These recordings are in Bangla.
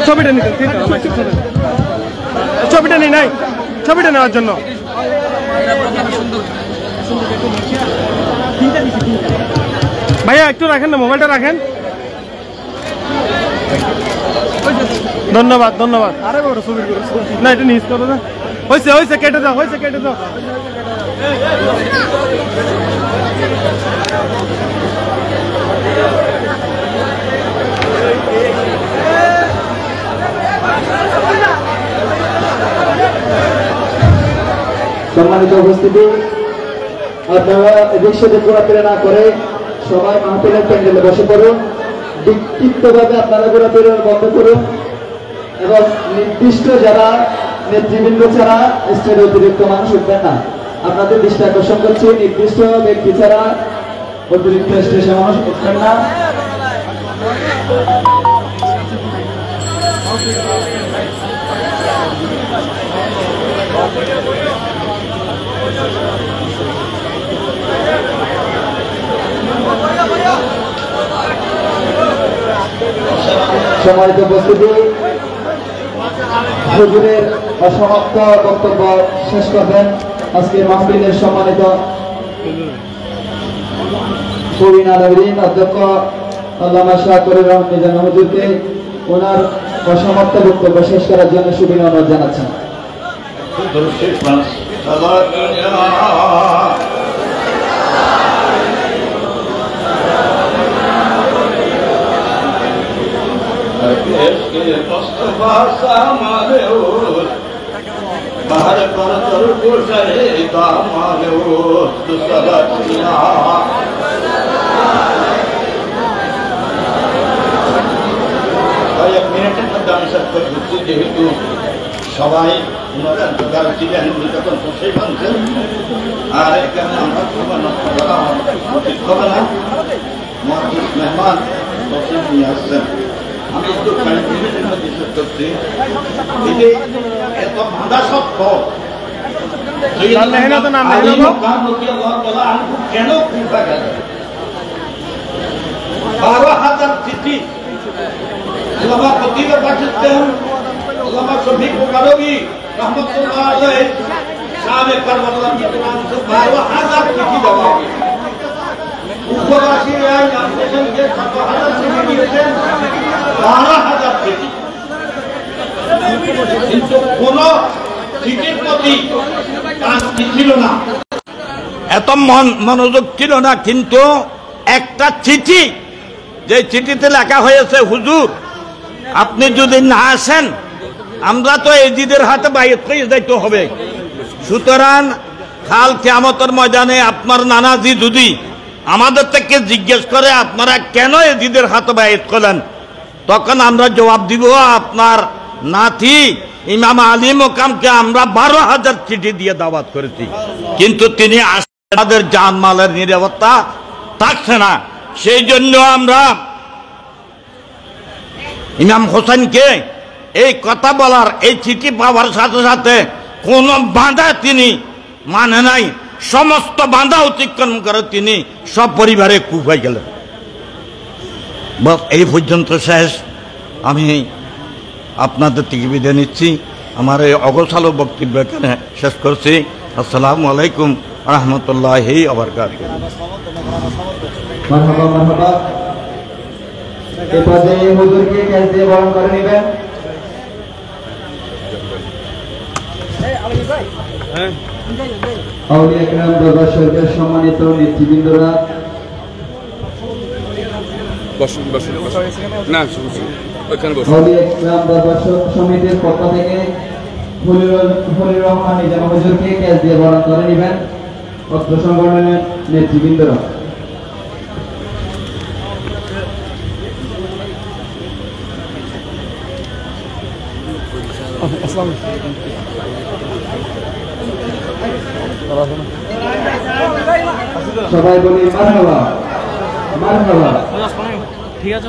ছবিটা নিতে ছবিটা নেই নাই ছবিটা নেওয়ার জন্য ভাইয়া একটু রাখেন না, মোবাইলটা রাখেন। ধন্যবাদ ধন্যবাদ। আরে বড় ছবি না, এটা নিজ করো না। হয়েছে হয়েছে, কেটে দাও, হয়েছে কেটে দাও। সম্মানিত উপস্থিতি, আপনারা এদিক সেদিক ঘোরাফেরা না করে সবাই মাহফিলের প্যান্ডেলে বসে পড়ুন। বিক্ষিপ্তভাবে আপনারা ঘোরাফেরা বন্ধ করুন এবং নির্দিষ্ট যারা নেতৃবৃন্দ ছাড়া স্টেজে অতিরিক্ত মানুষ উঠবেন না। আপনাদের দৃষ্টি আকর্ষণ করছি, নির্দিষ্ট ব্যক্তি ছাড়া অতিরিক্ত স্টেজে মানুষ উঠবেন না। সম্মানিত উপস্থিতি, হুজুরের অসমাপ্ত বক্তব্য শেষ করবেন আজকের মাহফিলের সম্মানিত অধ্যক্ষ আল্লামা শাহকুরুর রহমান মিজান হুজুরকে ওনার অসমাপ্ত বক্তব্য শেষ করার জন্য সুবিনয় অনুরোধ জানাচ্ছেন। যেহেতু সবাই ছিলেন তখন সেই মানুষের আর এখানে আমরা উচিত হবে না। মেহমান নিয়ে আসছেন, আমি একটু বিশ্বাস করছি এই যে এত বাঁধা সত্য কেন 12,000 চিঠি আল্লামা খতিবে পাঠিয়েছেন। আল্লামা শফিক কারবি রহমাতুল্লাহ আলাইহি সাহেব কারবালার কি নাম से 12,000 চিঠি দেওয়া হবে। উপবাসী রায় আন্দোলনকে 7,000 চিঠি দিয়েছেন, 12,000 চিঠি। কিন্তু কোন চিঠির প্রতি কাজ ছিল না, এত মনোযোগ ছিল না। কিন্তু একটা চিঠি, যে চিঠিতে লেখা হয়েছে হুজুর আপনি যদি না আসেন আমরা তো এজিদের হাতে বাইরে যাইতে হবে। সুতরাং কাল কিয়ামতের ময়দানে আপনার নানাজি যদি আমাদের থেকে জিজ্ঞেস করে আপনারা কেন এজিদের হাতে বাইরে করলেন, তখন আমরা জবাব দিব আপনার নাতি ইমাম আলী মোকামকে আমরা 12,000 চিঠি দিয়ে দাওয়াত করেছি, কিন্তু তিনি আমাদের জানমালের নিরাপত্তা থাকছে না। সেই জন্য আমরা ইমাম হোসেনকে এই কথা বলার, এই চিঠি পাওয়ার সাথে সাথে কোন বাধা তিনি মানে নাই, সমস্ত বাধা অতিক্রম করে তিনি সব পরিবারে কুপ হয়ে গেলেন। বস এই পর্যন্ত শেষ। আমি আপনাদের থেকে বিদায় নিচ্ছি, আমার এই অগোছালো বক্তব্য এখানে শেষ করছি। আসসালামু আলাইকুম রহমতুল্লাহি ওয়া বারাকাতুহু। মারহাবা মারহাবা। এবারে হুজুরকে ক্যাশ দিয়ে বরণ করে নেবেন। আউলিয়া কিরাম দরবার শরীফের সম্মানিত নেতৃবৃন্দরা, বসুন বসুন না ওখানে বসুন। আউলিয়া কিরাম দরবার সমিতির পক্ষ থেকে ফরির রহমান মিজান হুজুরকে ক্যাশ দিয়ে বরণ করে নেবেন অত্র সংগঠনের নেতৃবৃন্দরা। সবাই বলি মারহাবা মারহাবা। ঠিক আছে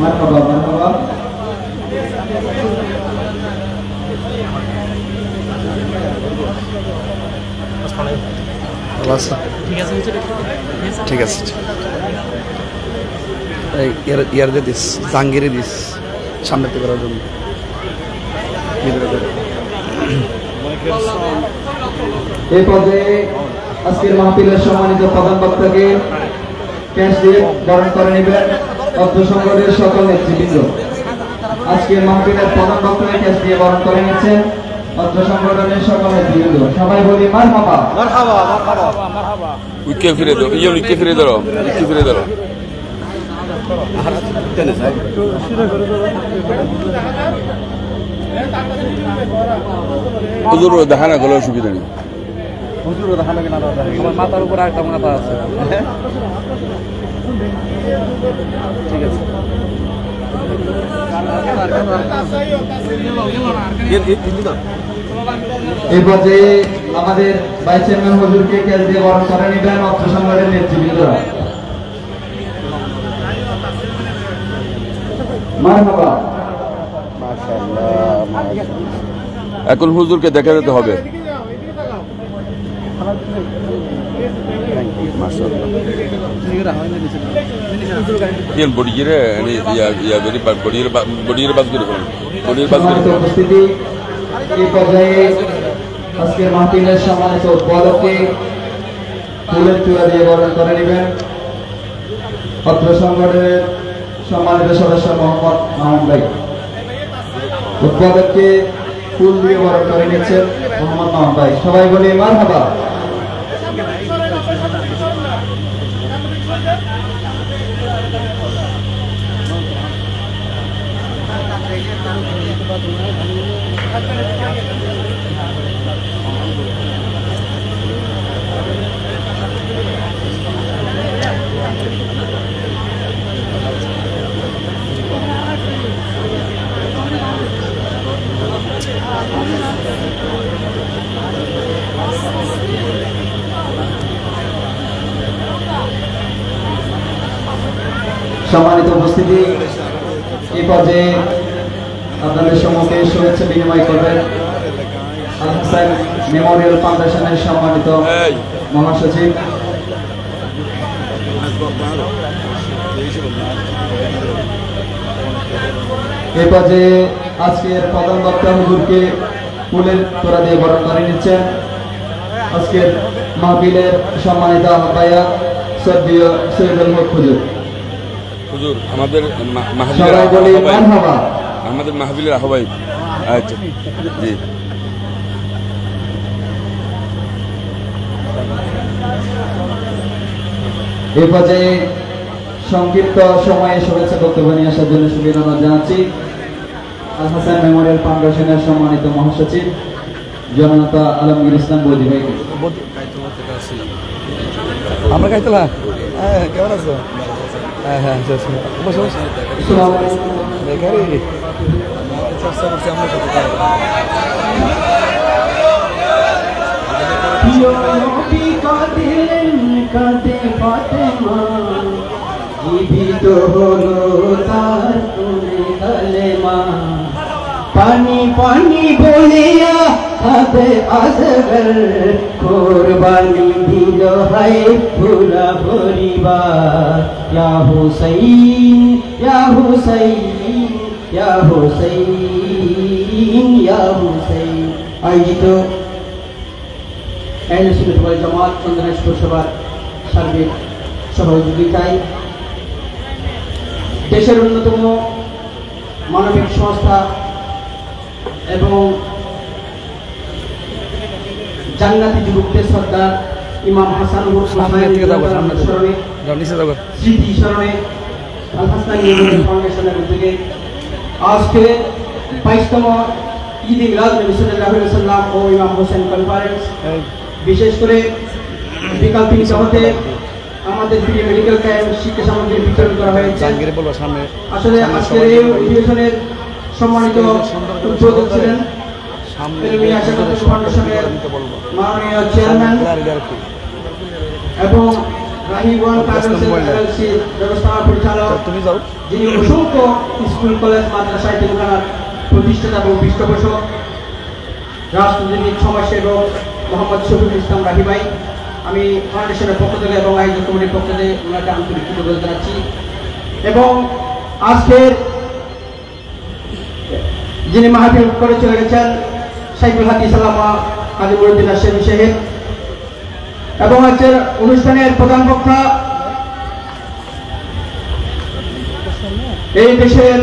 মারহাবা মারহাবা। ভালো আছে? ঠিক আছে। ইয়ার দিয়ে দিস, জাহাঙ্গীরে দিস সামনেতে করার জন্য। এই পর্যায়ে আজকের মাহফিলের সম্মানিত প্রধান বক্তাকে ক্যাশ দিয়ে বরণ করে নেবেন অর্থ সংকটের সকল নেতৃবৃন্দ। আজকের মাহফিলের প্রধান বক্তাকে ক্যাশ দিয়ে বরণ করে নিচ্ছেন অর্থ সংগঠনের সকল নেতৃবৃন্দ। সবাই বলি মারহাবা। উইকে ফিরে দাও, উইকে ফিরে দাও, উইকে ফিরে দাও। হুজুর দেখা না গেলে অসুবিধা নেই। আমার মাথার উপর একটা মাথা আছে। ঠিক আছে। এই পর্যায়ে আমাদের ভাইস চেয়ারম্যান হুজুরকে ক্যাশ দিয়ে বরণ করে নেবেন অর্থ সংগঠনের নেতৃবৃন্দরা। মারহাবা। এখন হুজুরকে দেখা যেতে হবে। উপস্থিতি এই পর্যায়ে আজকের মাহফিলের সম্মানিত উদ্বোধককে ফুলের চূড়া দিয়ে বরণ করে নেবেন অত্র সংগঠনের সম্মানিত সদস্য মোহাম্মদ মামুন ভাই। উদ্বোধককে ফুল দিয়ে বরণ করে নিচ্ছেন মোহাম্মদ মামুন ভাই। সবাই বলি মারহাবা। সম্মানিত উপস্থিতি এই পর্যায়ে আপনাদের সম্মুখে শুভেচ্ছা বিনিময় করবেন আল হাসান মেমোরিয়াল ফাউন্ডেশনের সম্মানিত মহাসচিব এই পর্যায়ে আজকের প্রধান বক্তা হুজুরকে ফুলের তোড়া দিয়ে বরণ করে নিচ্ছেন আজকের মাহফিলের সম্মানিত আহ্বায়ক শ্রদ্ধেয় সৈয়দুল হক হুজুর। হুজুর আমাদের আমাদের মাহফিলের আহ্বায়ক। আচ্ছা জি। এই পর্যায়ে সংক্ষিপ্ত সময়ে শুভেচ্ছা বক্তব্য নিয়ে আসার জন্য সুবিধা জানাচ্ছি আল হাসান মেমোরিয়াল ফাউন্ডেশনের সম্মানিত মহাসচিব জননেতা আলমগীর ইসলাম বৌদি ভাইকে। আমরা খাইতলা কেমন আছো? হ্যাঁ হ্যাঁ বসে বসে বেকারি চর্চা করছি আমরা সাথে জীবিত হলো তার কালেমা পানি পানি বলিয়া হবে আজগর কুরবানি দিল হায় পুরা পরিবার ইয়া হুসাইন ইয়া হুসাইন ইয়া হুসাইন ইয়া হুসাইন। আয়োজিত আহলে সুন্নাত ওয়াল জামাত চন্দনেশ্বর সভার সার্বিক সহযোগিতায় দেশের অন্যতম মানবিক সংস্থা এবং জান্নাতি যুবকদের সর্দার ইমাম হাসান স্মৃতি স্মরণে আল হাসান ফাউন্ডেশনের উদ্যোগে আজকে 22তম ঈদ মিলাদ নবী সাল্লাল্লাহু আলাইহি ওয়াসাল্লাম ও ইমাম হোসেন কনফারেন্স বিশেষ করে বিকাল 3টা হতে আমাদের ফ্রি মেডিকেল ক্যাম্প শিক্ষা সামগ্রী বিতরণ করা হয়েছে। আসলে আজকের এই অধিবেশনের সম্মানিত উদ্বোধক ছিলেন ফাউন্ডেশনের মাননীয় চেয়ারম্যান এবং রাহিগঞ্জ ব্যবস্থাপনা পরিচালক যিনি অসংখ্য স্কুল কলেজ মাদ্রাসা ইত্যাদিখানার প্রতিষ্ঠাতা এবং পৃষ্ঠপোষক রাজনৈতিক সমাজসেবক মোহাম্মদ শফিকুল ইসলাম রাহি ভাই, আমি ফাউন্ডেশনের পক্ষ থেকে এবং আয়োজক কমিটির পক্ষ থেকে ওনাকে আন্তরিক কৃতজ্ঞতা জানাচ্ছি। এবং আজকের যিনি মাহফিল করে চলে গেছেন শাইখুল হাদিস আল্লামা কাজী মুঈনুদ্দিন আশরাফী সাহেব, এবং আজকের অনুষ্ঠানের প্রধান বক্তা এই দেশের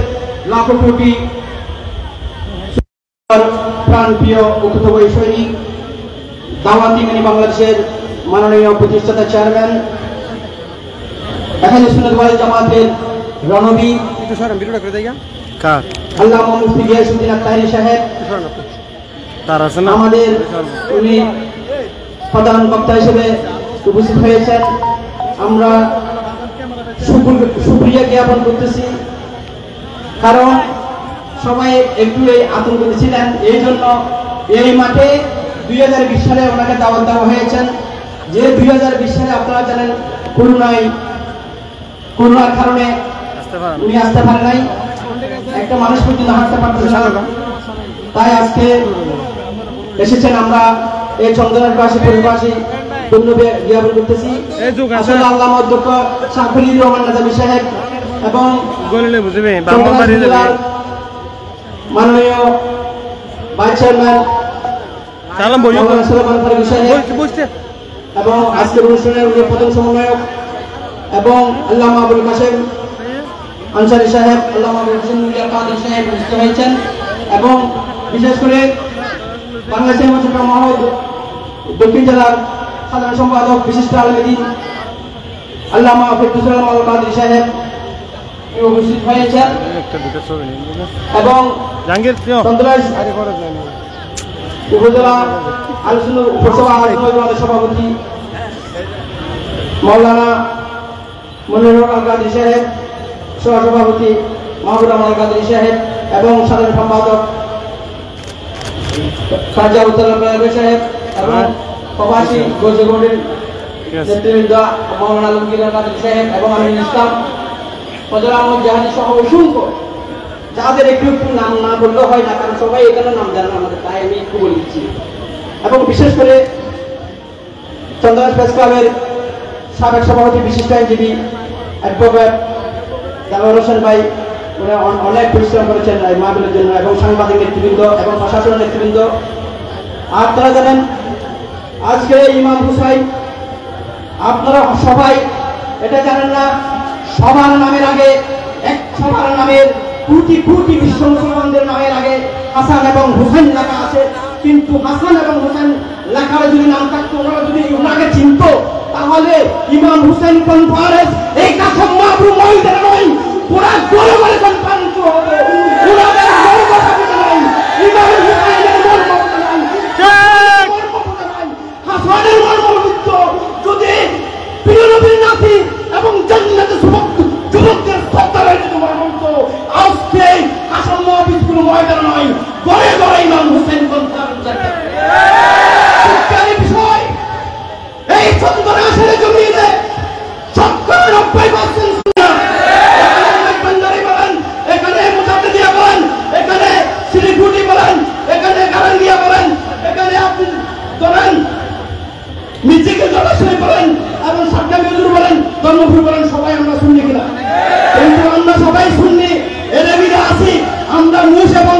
লাখো কোটি প্রাণপ্রিয় উক্তবয়ী সৈনিক, দাওয়াতি মিনি বাংলাদেশের মাননীয় প্রতিষ্ঠাতা চেয়ারম্যান, আহলে সুন্নাত ওয়াল জামাতের রণবীর আল্লামা মুফতি গিয়াসউদ্দিন আত-তাহেরি সাহেব, আমাদের উনি প্রধান বক্তা হিসেবে উপস্থিত হয়েছেন। আমরা শুকরিয়া জ্ঞাপন করতেছি, কারণ সবাই একটু এই আতঙ্কিত ছিলেন, এই জন্য এই মাঠে 2020 সালে ওনাকে দাওয়াত দেওয়া হয়েছেন। যে 2020 সালে আপনারা জানেন করোনার কারণে উনি আসতে পারেন নাই, একটা মানুষ পর্যন্ত হাঁটতে পারতেছে না, তাই আজকে এসেছেন। আমরা এই চন্দ্রনাথবাসী পরিবাসী ধন্যবাদ জ্ঞাপন করতেছি। আসলে আল্লামা অধ্যক্ষ শাহখলিল রহমান নাজামী সাহেব এবং মাননীয় ভাইস চেয়ারম্যান এবং আজকের অনুষ্ঠানের প্রধান সমন্বয়ক এবং আল্লামা আবুল কাসেম আনসারী সাহেব, আল্লামা আবুল হোসেন কাদের সাহেব উপস্থিত হয়েছেন, এবং বিশেষ করে বাংলাদেশ মহানগর দক্ষিণ জেলার সাধারণ সম্পাদক বিশিষ্ট আলমদিন আল্লামা ফেরদৌসুল আলম আল কাদরী সাহেব উপস্থিত হয়েছেন, এবং উপজেলা আলোচনা উপসভা আলোচনা সভাপতি মাওলানা মনিরুল আল কাদরী সাহেব, সহসভাপতি মাহবুব আল কাদরী সাহেব, এবং সাধারণ সম্পাদক খাজা উত্তর সাহেব, এবং প্রবাসী গোজগোড়ের নেতৃবৃন্দ মাওলানা আলমগীর আল কাদরী সাহেব এবং আমিনুল ইসলাম, ফজল আহমদ জাহাদি সহ অসংখ্য, যাদের একটু নাম না বললে হয় না, কারণ সবাই এখানে নাম জানেন আমাদের, তাই আমি একটু বলে দিচ্ছি। এবং বিশেষ করে চন্দ্রনাথ প্রেস ক্লাবের সাবেক সভাপতি বিশিষ্ট আইনজীবী অ্যাডভোকেট জামাল হোসেন ভাই, উনি অনেক পরিশ্রম করেছেন এই মাহফিলের জন্য, এবং সাংবাদিক নেতৃবৃন্দ এবং প্রশাসনের নেতৃবৃন্দ। আর তারা জানেন আজকে ইমাম হুসাইন, আপনারা সবাই এটা জানেন না, সবার নামের আগে সবার নামের কোটি কোটি বিশ্ব মুসলমানদের নামের আগে হাসান এবং হুসেন লেখা আছে, কিন্তু হাসান এবং হুসেন লেখার যদি নাম থাকতো, ওনারা যদি ওনাকে চিনত, তাহলে ইমাম হুসেন কনফারেন্স এই কাসম মাহবুব মহিদের নয়, পুরা জনগণের কনফারেন্স হবে। ওনাদের মর্মটা নাই, ইমাম হুসাইনের মর্মটা নাই, হাসানের মর্মবিদ্ধ যদি প্রিয় নবীর নাতি এবং জান্নাতে যুবকদের সত্তারের যদি মর্মবিদ্ধ, আজকে কাসম মাহবুব কোনো ময়দান নয়, গড়ে গড়ে ইমাম হুসেন কনফারেন্স বিষয়। এই চন্দ্রনাথের জমিতে 90% বলেন, এখানে মুজাদ্দিদিয়া বলেন, এখানে সিলিগুড়ি বলেন, এখানে গারাঙ্গিয়া বলেন, এখানে আপনি ধরেন মিজিকে জলাশয় বলেন, এবং সাতগামিজুর বলেন, ধর্মপুর বলেন, সবাই আমরা শুননি কিনা? কিন্তু আমরা সবাই শুননি, এর বিধা আছি, আমরা মোষ এবং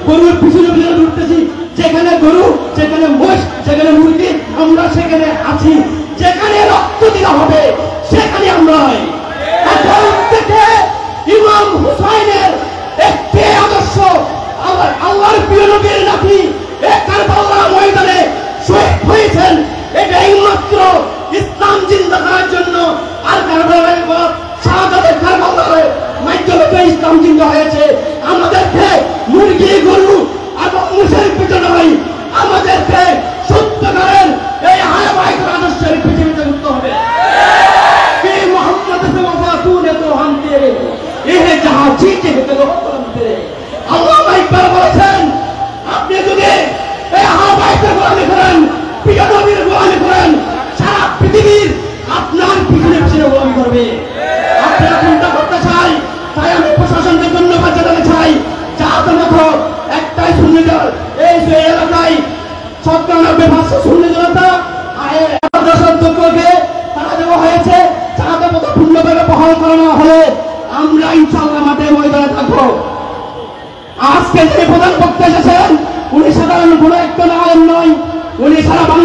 গরুর পিছনে পিছনে ঘুরতেছি, যেখানে গরু, যেখানে মোষ, যেখানে মুরগি, আমরা সেখানে আছি, যেখানে রক্ত দেওয়া হবে সেখানে আমরা এখন থেকে ইমাম হুসাইনের একটি আদর্শ, আল্লাহর প্রিয় নবীর নাতি কারবালার ময়দানে শহীদ হয়েছেন, এটা একমাত্র ইসলাম জিন্দা করার জন্য। আর কারবালার শাহাদাতের কারবালার মাধ্যমে ইসলাম জিন্দা হয়েছে। আমাদেরকে মুরগি, গরু এবং মুসের পিছনে নয়, আমাদেরকে সত্যকারের এই হায়াবাহিক আদর্শের পৃথিবীতে উঠতে হবে। মোহাম্মদ से वफा तूने तो हम तेरे ये जहां जीते हैं तो हम तेरे। আল্লাহ একবার বলেছেন, আপনি যদি এই হায়াবাহিকের গোলামি করেন, প্রিয় নবীর গোলামি করেন, সারা পৃথিবীর আপনার পিছনে পিছনে গোলামি করবে। আপনারা কোনটা করতে চাই? তাই আমি প্রশাসনকে ধন্যবাদ জানাতে চাই, যাদের মতো একটাই সুন্নি এই এলাকায় 97%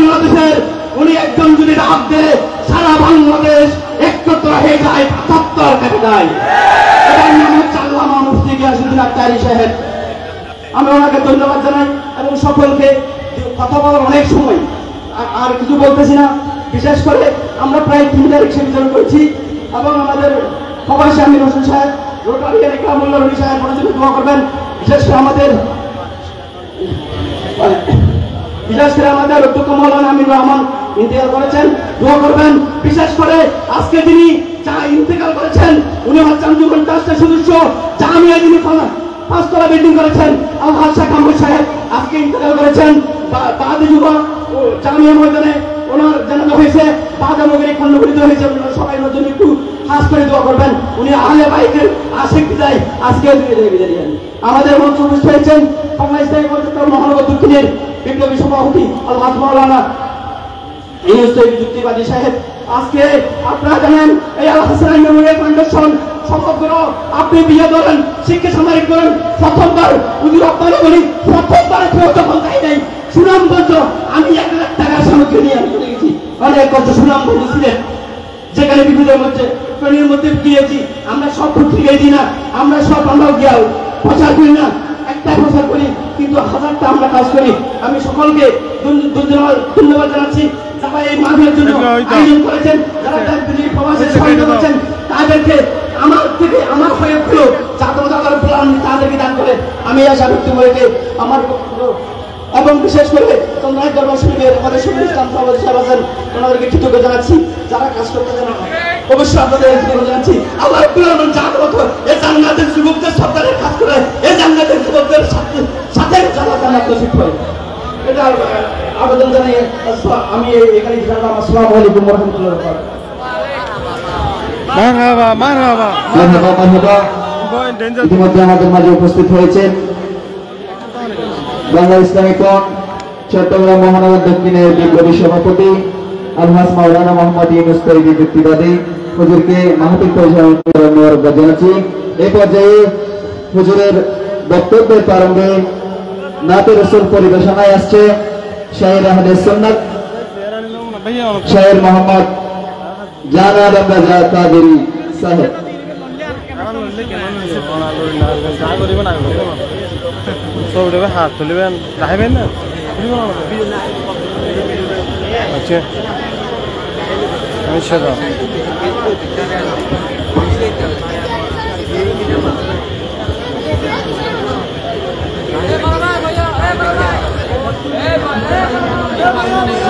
বাংলাদেশের উনি একজন যদি ডাক দেয় সারা বাংলাদেশ একত্র হয়ে যায়, ৭৫ কেটে যায়। এটার নাম হচ্ছে আল্লামা মুফতি গিয়াসউদ্দিন আখতারী সাহেব। আমি ওনাকে ধন্যবাদ জানাই এবং সকলকে কথা বলার অনেক সময় আর কিছু বলতেছি না। বিশেষ করে আমরা প্রায় 3টা রিক্সা বিতরণ করেছি এবং আমাদের প্রবাসী আমির হোসেন সাহেব, রোটারিয়ান ইকরামুল্লাহ রনি সাহেব ওনার জন্য দোয়া করবেন। বিশেষ করে আমাদের অধ্যক্ষ মৌলানা আমির রহমান ইন্তেকাল করেছেন, দোয়া করবেন। বিশেষ করে আজকে যিনি ইন্তেকাল করেছেন উনি হচ্ছেন যুবন ট্রাস্টের সদস্য, জামিয়া যিনি 5তলা বিল্ডিং করেছেন আলহাজ শেখ আহমদ সাহেব আজকে ইন্তেকাল করেছেন। বাদে যুবা জামিয়া ময়দানে ওনার জানাজা হয়েছে, বাদে মগরি খণ্ডপরিত হয়েছে। সবাই ওনার জন্য একটু খাস করে দোয়া করবেন। উনি আহলে বাইতের আশিক বিদায় আজকে বিদায় নেন। আমাদের মঞ্চ উপস্থিত হয়েছেন বাংলাদেশ মহানগর দক্ষিণের বিপ্লবী সভাপতি আলহাজ মাওলানা যুক্তিবাদী সাহেব। আজকে আপনারা জানেন এই আল হাসান মেমোরিয়াল ফাউন্ডেশন সমগ্র আপনি বিয়ে ধরেন, শিক্ষা সামরিক করেন, প্রথমবার উনি রপ্তানি করি, প্রথমবার কেউ তখন তাই নাই সুনামগঞ্জ। আমি 1 লাখ টাকার সামগ্রী নিয়ে আমি চলে গেছি অনেক কত সুনামগঞ্জ ছিলেন, যেখানে বিপদের মধ্যে প্রাণীর মধ্যে গিয়েছি। আমরা সব পত্রিকায় দিই না, আমরা সব আমরাও গিয়া প্রচার করি না, একটা প্রচার করি কিন্তু 1000টা আমরা কাজ করি। আমি সকলকে ধন্যবাদ জানাচ্ছি যারা এই মাহফিলের জন্য আয়োজন করেছেন, যারা প্রবাসের সহায়তা করেছেন তাদেরকে আমার থেকে আমার হয়েছিল তাদেরকে দান করে আমি আশা ব্যক্ত করেছি আমার। এবং বিশেষ করে চন্দ্রনাথ দরবার শরীফের আমাদের শহীদ ইসলাম সভাপতি সাহেব আছেন, ওনাদেরকে কৃতজ্ঞ জানাচ্ছি। যারা কাজ করতে জানা অবশ্যই আপনাদের কৃতজ্ঞ জানাচ্ছি। আল্লাহ রাব্বুল আলামিন জাগ্রত এই জান্নাতের যুবকদের সরকারের কাজ করে এই জান্নাতের যুবকদের সাথে জান্নাত নসিব করে এটা আবেদন জানাই। আমি এখানে জানালাম। আসসালামু আলাইকুম ওয়া রাহমাতুল্লাহি ওয়া বারাকাতুহু। মারহাবা মারহাবা মারহাবা। ইতিমধ্যে আমাদের মাঝে উপস্থিত হয়েছেন বাংলা ইসলামী ফ্রন্ট চট্টগ্রাম মহানগর দক্ষিণের বিপ্লবী সভাপতি আলহাজ মাওলানা মোহাম্মদ ইউনূস তৈয়ব যুক্তিবাদী। হুজুরকে মাহফিল পরিচালনা মোবারকবাদ জানাচ্ছি। এই পর্যায়ে হুজুরের বক্তব্যের প্রারম্ভে নাতে রাসূল পরিবেশনায় আসছে শায়ের আহলে সুন্নাত শায়ের মোহাম্মদ জানাব রাজা কাদেরী সাহেব। হাত তুলবেন রাখবেন না। আচ্ছা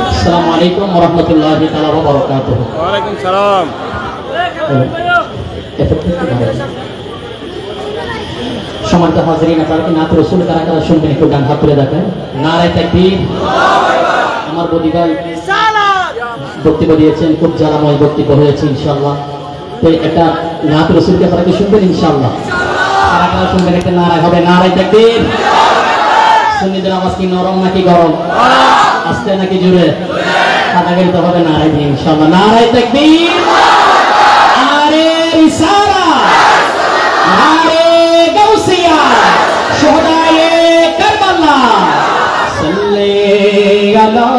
আসসালামু আলাইকুম ওয়া রাহমাতুল্লাহি তাআলা ওয়া বারাকাতুহু। ওয়া আলাইকুম সালাম। সম্মানিত হাজিরিন, আপনারা কি নাত রাসূল কারা কারা শুনবেন একটু ডান হাত তুলে দেখান। নারায়ে তাকবীর। আমার বদি ভাই বক্তব্য দিয়েছেন, খুব জ্বালাময় বক্তব্য হয়েছে ইনশাআল্লাহ। তো একটা নাত রাসূলকে আপনারা কি শুনবেন ইনশাআল্লাহ? কারা কারা শুনবেন একটা নারায়ে হবে। নারায়ে তাকবীর। সুন্নিদের আওয়াজ কি নরম নাকি গরম? আস্তে নাকি জোরে? কথা বলতে হবে নারায়ে দিয়ে ইনশাআল্লাহ। নারায়ে তাকবীর। নারে রিসালাত। নারে গাউসিয়া। শুহাদায়ে কারবালা। সাল্লি আলা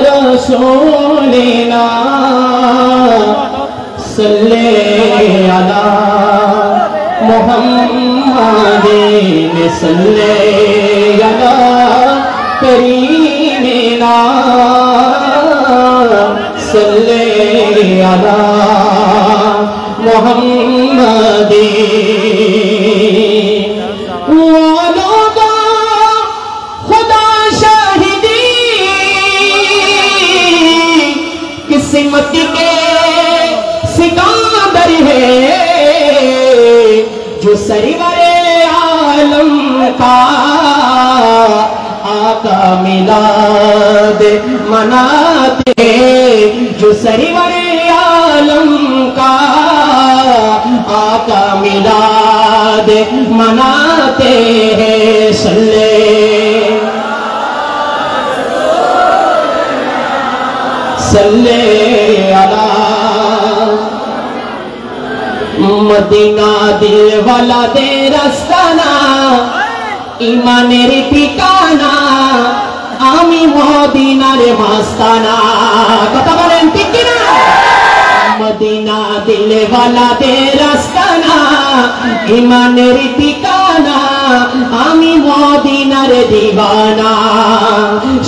রাসূলিনা। সাল্লি আলা মুহাম্মাদিন। সাল্লি আলা করিমিনা। সাল্লি আলা মুহাম্মাদিন। ওয়ালাদা খুদা শাহিদি किस्मत के सिकंदर है जो सरवरे आलम का आका मिलाद मनाते, जो सरवरे आलम का आका मिलाद मनाते हैं। सल्ले सल्ले अला मदीना दिल वाला दे रस्ताना ईमानेर ठिकाना আমি মদিনার মাস্তানা। কথা বলেন ঠিক কিনা? মদিনা দিলওয়ালাদের আস্তানা, ইমানের ঠিকানা, আমি মদিনার দিওয়ানা।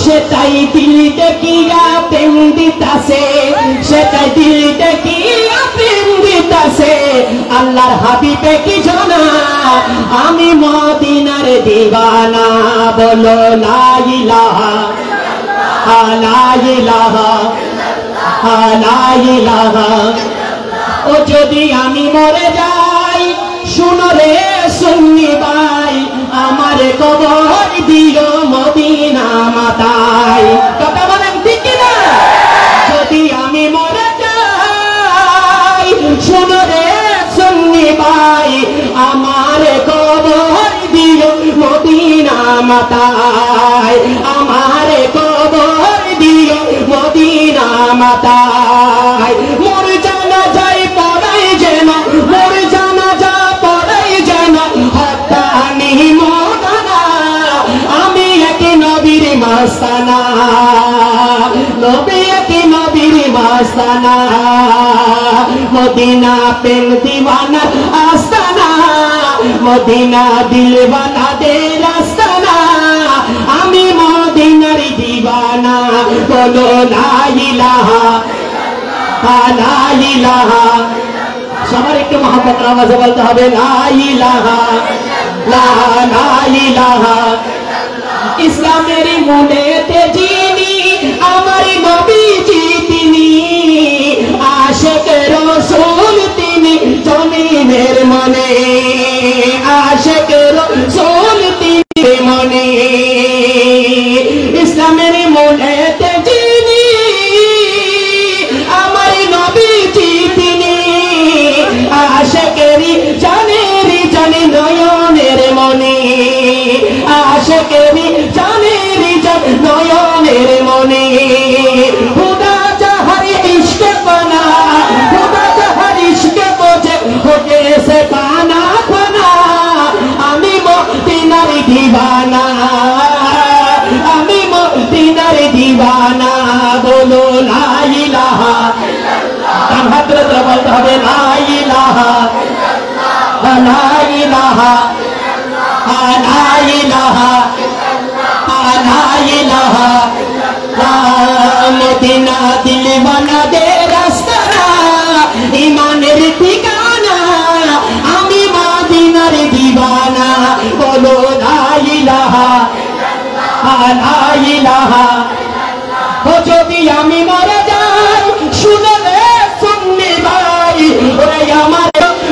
সেটাই দিল দেখিয়া প্রেম দিতাছে, সেটাই দিল দেখিয়া প্রেম দিতাছে, আল্লাহর হাবিবে কি জানা, আমি মদিনার দিওয়ানা। বলো লা ইলাহা লা ইলাহা লা ইলাহা। ও যদি আমি মরে যাই, শুনো রে সুন্নি ভাই, আমার কবর দিও মদিনা মাতায়। কথা বলেন ঠিক কিনা? যদি আমি মরে যাই, শুনো রে সুন্নি ভাই, আমার কবর দিও মদিনা মাতায়, আমার কবর দিও মদিনা মাতায়। মোর জানা যায় পড়াই যেন, মোর জানা যা পড়াই যেন হত্যানি মোদানা, আমি এক নবীর মাস্তানা, নবী এক নবীর মাস্তানা। মদিনা প্রেম দিওয়ানা আস্তানা, মদিনা দিলওয়ালাদের আস্তানা, আমি মদিনার দিওয়ানা। বলো লা ইলাহা লা ইলাহা। সবার একটু মহব্বতের আওয়াজে বলতে হবে লা ইলাহা লা ইলাহা। ইসলামের মনেতে যিনি, আমার নবীজি তিনি, আশিক রাসূল তিনি জমিনের মনে, আশিক রাসূল তিনি মনে। ইসলামের মনেতে যিনি, আমার নবীজি তিনি, আশিকেরি জানেরি জানে নয়নের মনে, আশিকেরি জানেরি জান নয়নের মনে। খুদা যাহার ইশকে বানা, খুদা যাহার ইশকে বোঝে হোকে সে পানা পানা, আমি মদিনার দিওয়ানা, আমি মদিনার দিওয়ানা। বলো লা ইলাহা, কান হাত তুলে বলতে হবে লা ইলাহা লা ইলাহা লা ইলাহা লা ইলাহা। মদিনা দিলওয়ালাদের আস্তানা, ইমানের ঠিকানা, আমি মদিনার দিওয়ানা। বলো লা ইলাহা লা ইলাহা। ও যদি আমি মারা যাই, শুনে রে সুন্নি ভাই, ওরে আমার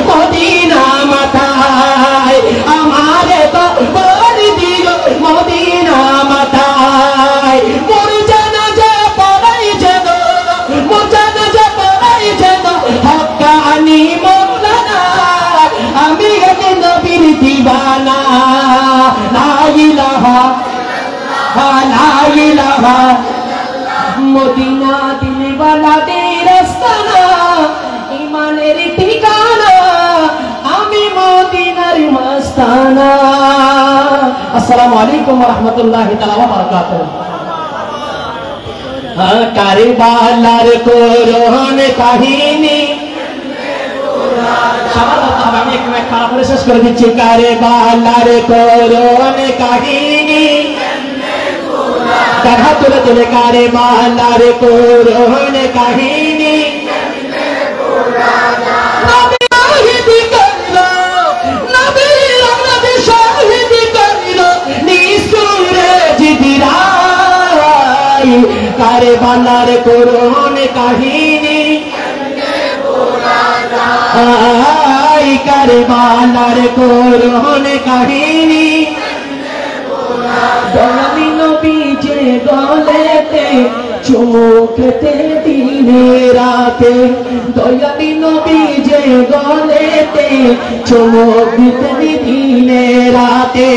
মদিনা মাতায়, আমার কবর দিও মদিনা মাতায়। মোর জানাজা পড়াই যেন, মোর জানাজা পড়াই যেন হক্কানি মওলানা, আমি এক নবীর দিওয়ানা। লা ইলাহা লা ইলাহা। মদিনা দিলওয়ালাদের আস্তানা, ইমানের ঠিকানা, আমি মদিনার মাস্তানা। আসসালামু আলাইকুম ওয়া রাহমাতুল্লাহি তাআলা ওয়া বারাকাতুহু। কারবালার করুণ কাহিনী, সবার কথা হবে, আমি একটু খারাপ করে শেষ করে দিচ্ছি। কারবালার করুণ কাহিনী, দেখা তুলে তুলে কারবালার করুণ কাহিনী, নবী শহীদ করলো, নবী রহমত শহীদ করলো নিষ্ঠুরে জিবরাইল। কারবালার করুণ কাহিনী, কারবালার করুণ কাহিনী, দয়ালি নবী যে গলেতে চুমুকতে দিনে রাতে, দয়ালি নবী যে গলেতে চুমুকতে দিনে রাতে,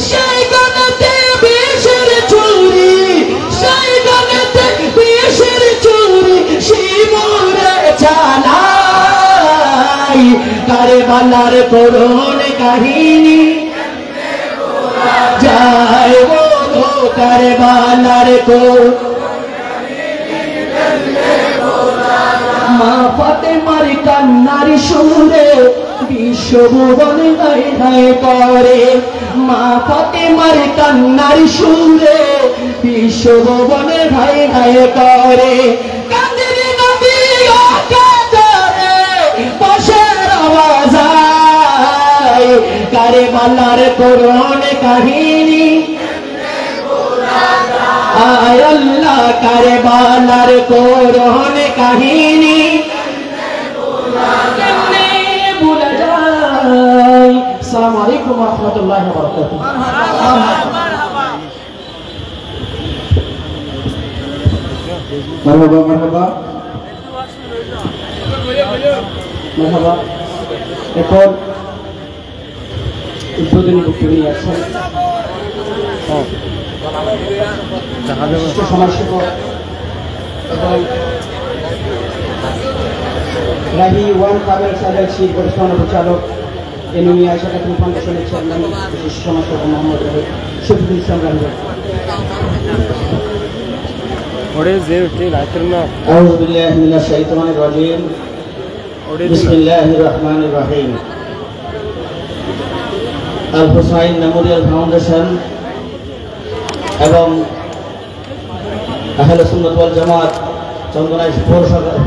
সেই গলেতে বিষের চুরি, সেই গলেতে বিষের চুরি, শিমুরে চালাই। কারবালার করুণ কাহিনী, যায় ও কারবালার মা ফাতেমার কান্নার সুরে বিশ্বভুবন হায় হায় করে মা ফাতেমার কান্নার সুরে বিশ্বভুবন হায় হায় করে কাঁদে নবী ও কাঁদে পাশের আওয়াজ আয় কারবালার করুণ কাহিনী আয় আল্লাহ কারবালার করুণ কাহিনী কেমনে ভুলা যায়। আসসালামু আলাইকুম ওয়া রাহমাতুল্লাহি ওয়া বারাকাতুহু। মারহাবা মারহাবা মারহাবা। এখন উদ্বোধনী বক্তব্য নিয়ে আসছেন সমাজসেবক এবং রাহি ওয়ান ট্রাভেল এজেন্সির বরিষ্ঠ পরিচালক এনুমিয়া শাকাতুল ফাউন্ডেশনের চেয়ারম্যান বিশেষ সমাজসেবক মোহাম্মদ শফিকুল ইসলাম রাহি। أعوذ بالله من الشيطان الرجيم بسم الله الرحمن الرحيم আল হুসাইন মেমোরিয়াল ফাউন্ডেশন এবং আহলে সুন্নাত ওয়াল জামাত চন্দনাইশ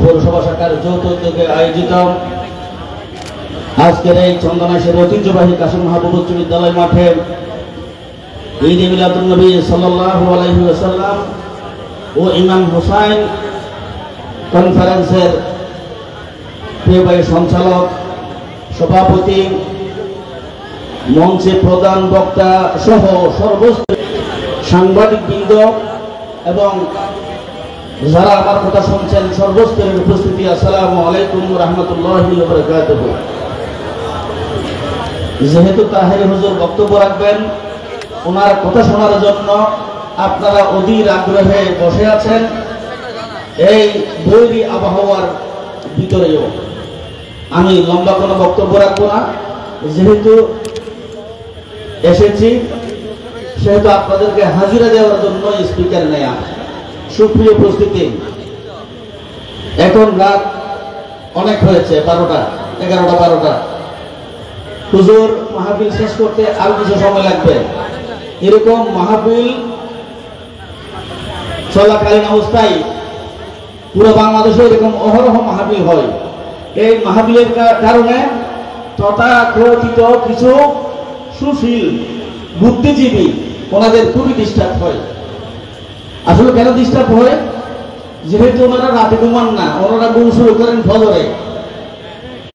পৌরসভা শাখার যৌথ উদ্যোগে আয়োজিত আজকের এই চন্দনাইশের ঐতিহ্যবাহী কাসিম মাহবুব উচ্চ বিদ্যালয় মাঠে ঈদ মিলাদুন নবী সাল্লাল্লাহু আলাইহি ওয়াসাল্লাম ও ইমাম হুসাইন কনফারেন্সের প্রিয়বাহী সঞ্চালক সভাপতি মঞ্চে প্রধান বক্তা সহ সর্বস্তরের সাংবাদিকবৃন্দ এবং যারা আমার কথা শুনছেন সর্বস্তরের উপস্থিতি, আসসালামু আলাইকুম রাহমাতুল্লাহি ওয়া বারাকাতুহু। যেহেতু তাহের হুজুর বক্তব্য রাখবেন, ওনার কথা শোনার জন্য আপনারা অধীর আগ্রহে বসে আছেন এই বৈরী আবহাওয়ার ভিতরেও। আমি লম্বা কোনো বক্তব্য রাখবো না, যেহেতু এসেছি সেহেতু আপনাদেরকে হাজিরা দেওয়ার জন্য স্পিকার নেয়া। সুপ্রিয় উপস্থিতি, এখন রাত অনেক হয়েছে, 12টা 11টা 12টা। হুজুর মাহফিল শেষ করতে আর কিছু সময় লাগবে। এরকম মাহফিল চলাকালীন অবস্থায় পুরো বাংলাদেশে এরকম অহরহ মাহফিল হয়। এই মাহফিলের কারণে তথাকথিত কিছু সুশীল বুদ্ধিজীবী ওনাদের খুবই ডিস্টার্ব হয়। আসলে কেন ডিস্টার্ব হয়? যেহেতু ওনারা রাতে ঘুমান না, ওনারা ঘুম শুরু করেন ফজরে।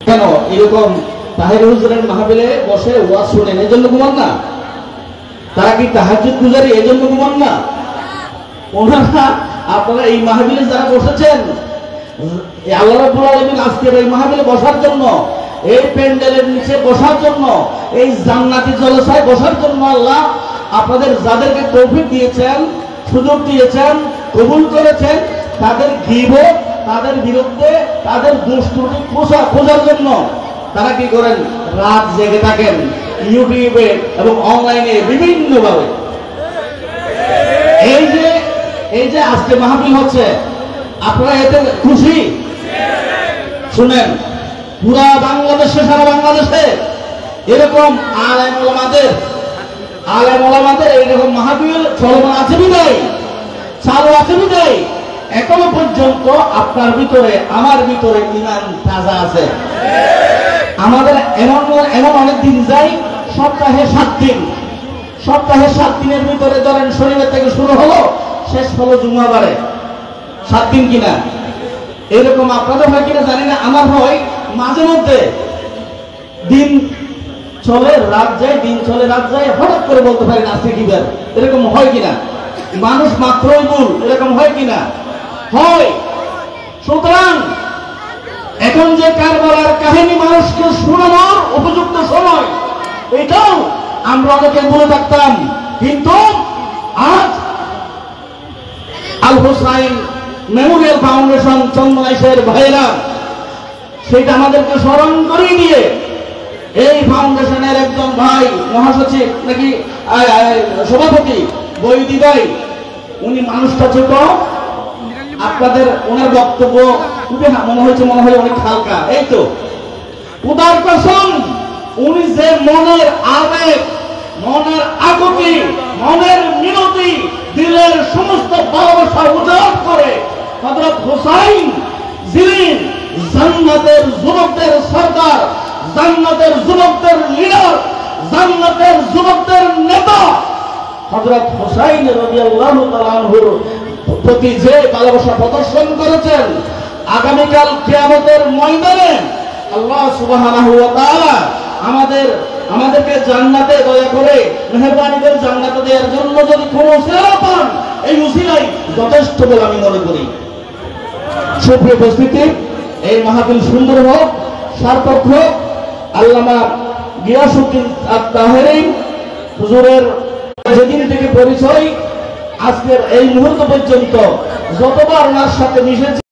কেন এরকম তাহের হুজুরের মাহফিলে বসে ওয়াজ শুনেন, এই জন্য ঘুমান না? তারা কি তাহাজ্জুদ গুজারি, এই জন্য ঘুমান না? ওনারা আপনারা এই মাহফিলে যারা বসেছেন, আল্লাহ রাব্বুল আলামিন আজকের এই মাহফিলে বসার জন্য, এই প্যান্ডেলের নিচে বসার জন্য, এই জান্নাতি জলসায় বসার জন্য আল্লাহ আপনাদের যাদেরকে তৌফিক দিয়েছেন, সুযোগ দিয়েছেন, কবুল করেছেন, তাদের গীবত, তাদের বিরুদ্ধে, তাদের দুষ্কৃতি খোঁজার জন্য তারা কি করেন? রাত জেগে থাকেন ইউটিউবে এবং অনলাইনে বিভিন্নভাবে। এই যে আজকে মাহফিল হচ্ছে, আপনারা এতে খুশি? শুনেন, পুরা বাংলাদেশে, সারা বাংলাদেশে এরকম আলেম ওলামাদের এইরকম মাহফিল চলমান আছে বিদায়, চালু আছে বিদায় এখনো পর্যন্ত আপনার ভিতরে, আমার ভিতরে ঈমান তাজা আছে। আমাদের এমন অনেক দিন যায়, সপ্তাহে 7 দিন, সপ্তাহে 7 দিনের ভিতরে ধরেন শনিবার থেকে শুরু হলো, শেষ হলো জুমাবারে, 7 দিন কিনা। এরকম আপনাদের হয় কিনা জানি না, আমার হয় মাঝে মধ্যে। দিন চলে রাত যায়, দিন চলে রাত যায়, হঠাৎ করে বলতে পারি না আজকে কি বার। এরকম হয় কিনা? মানুষ মাত্রই ভুল, এরকম হয় কিনা? হয়। সুতরাং এখন যে কারবালার কাহিনী মানুষকে শোনানোর উপযুক্ত সময়, এটাও আমরা অনেকে বলে থাকতাম, কিন্তু আজ আল হুসাইন মেমোরিয়াল ফাউন্ডেশন চন্দনাইশের ভাইরা সেটা আমাদেরকে স্মরণ করিয়ে দিয়ে এই ফাউন্ডেশনের একজন ভাই, মহাসচিব নাকি সভাপতি, বৈদি ভাই, উনি মানুষটা ছোট, আপনাদের ওনার বক্তব্য খুবই মনে হয় অনেক হালকা। এই তো উদার কসম, উনি যে মনের আবেগ, মনের আকুতি, মনের মিনতি, দিলের সমস্ত ভালোবাসা উজাড় করে হযরত হুসাইন, যিনি জান্নাতের যুবকদের সরদার, জান্নাতের যুবকদের লিডার, জান্নাতের যুবকদের নেতা, হযরত হুসাইন রাদিয়াল্লাহু তাআলা আনহুর প্রতি যে ভালোবাসা প্রদর্শন করেছেন, আগামীকাল কিয়ামতের ময়দানে আল্লাহ সুবহানাহু ওয়া তাআলা আমাদেরকে জান্নাতে দয়া করে মেহেরবানি করে জান্নাতে দেওয়ার জন্য যদি কোনো উসিলা পান, এই উসিলাই যথেষ্ট বলে আমি মনে করি। সুপ্রিয় উপস্থিতি, এই মাহফিল সুন্দর হোক, সার্থক হোক। আল্লামা গিয়াসউদ্দিন আত-তাহেরি হুজুরের যেদিন থেকে পরিচয় আজকের এই মুহূর্ত পর্যন্ত যতবার ওনার সাথে মিশেছি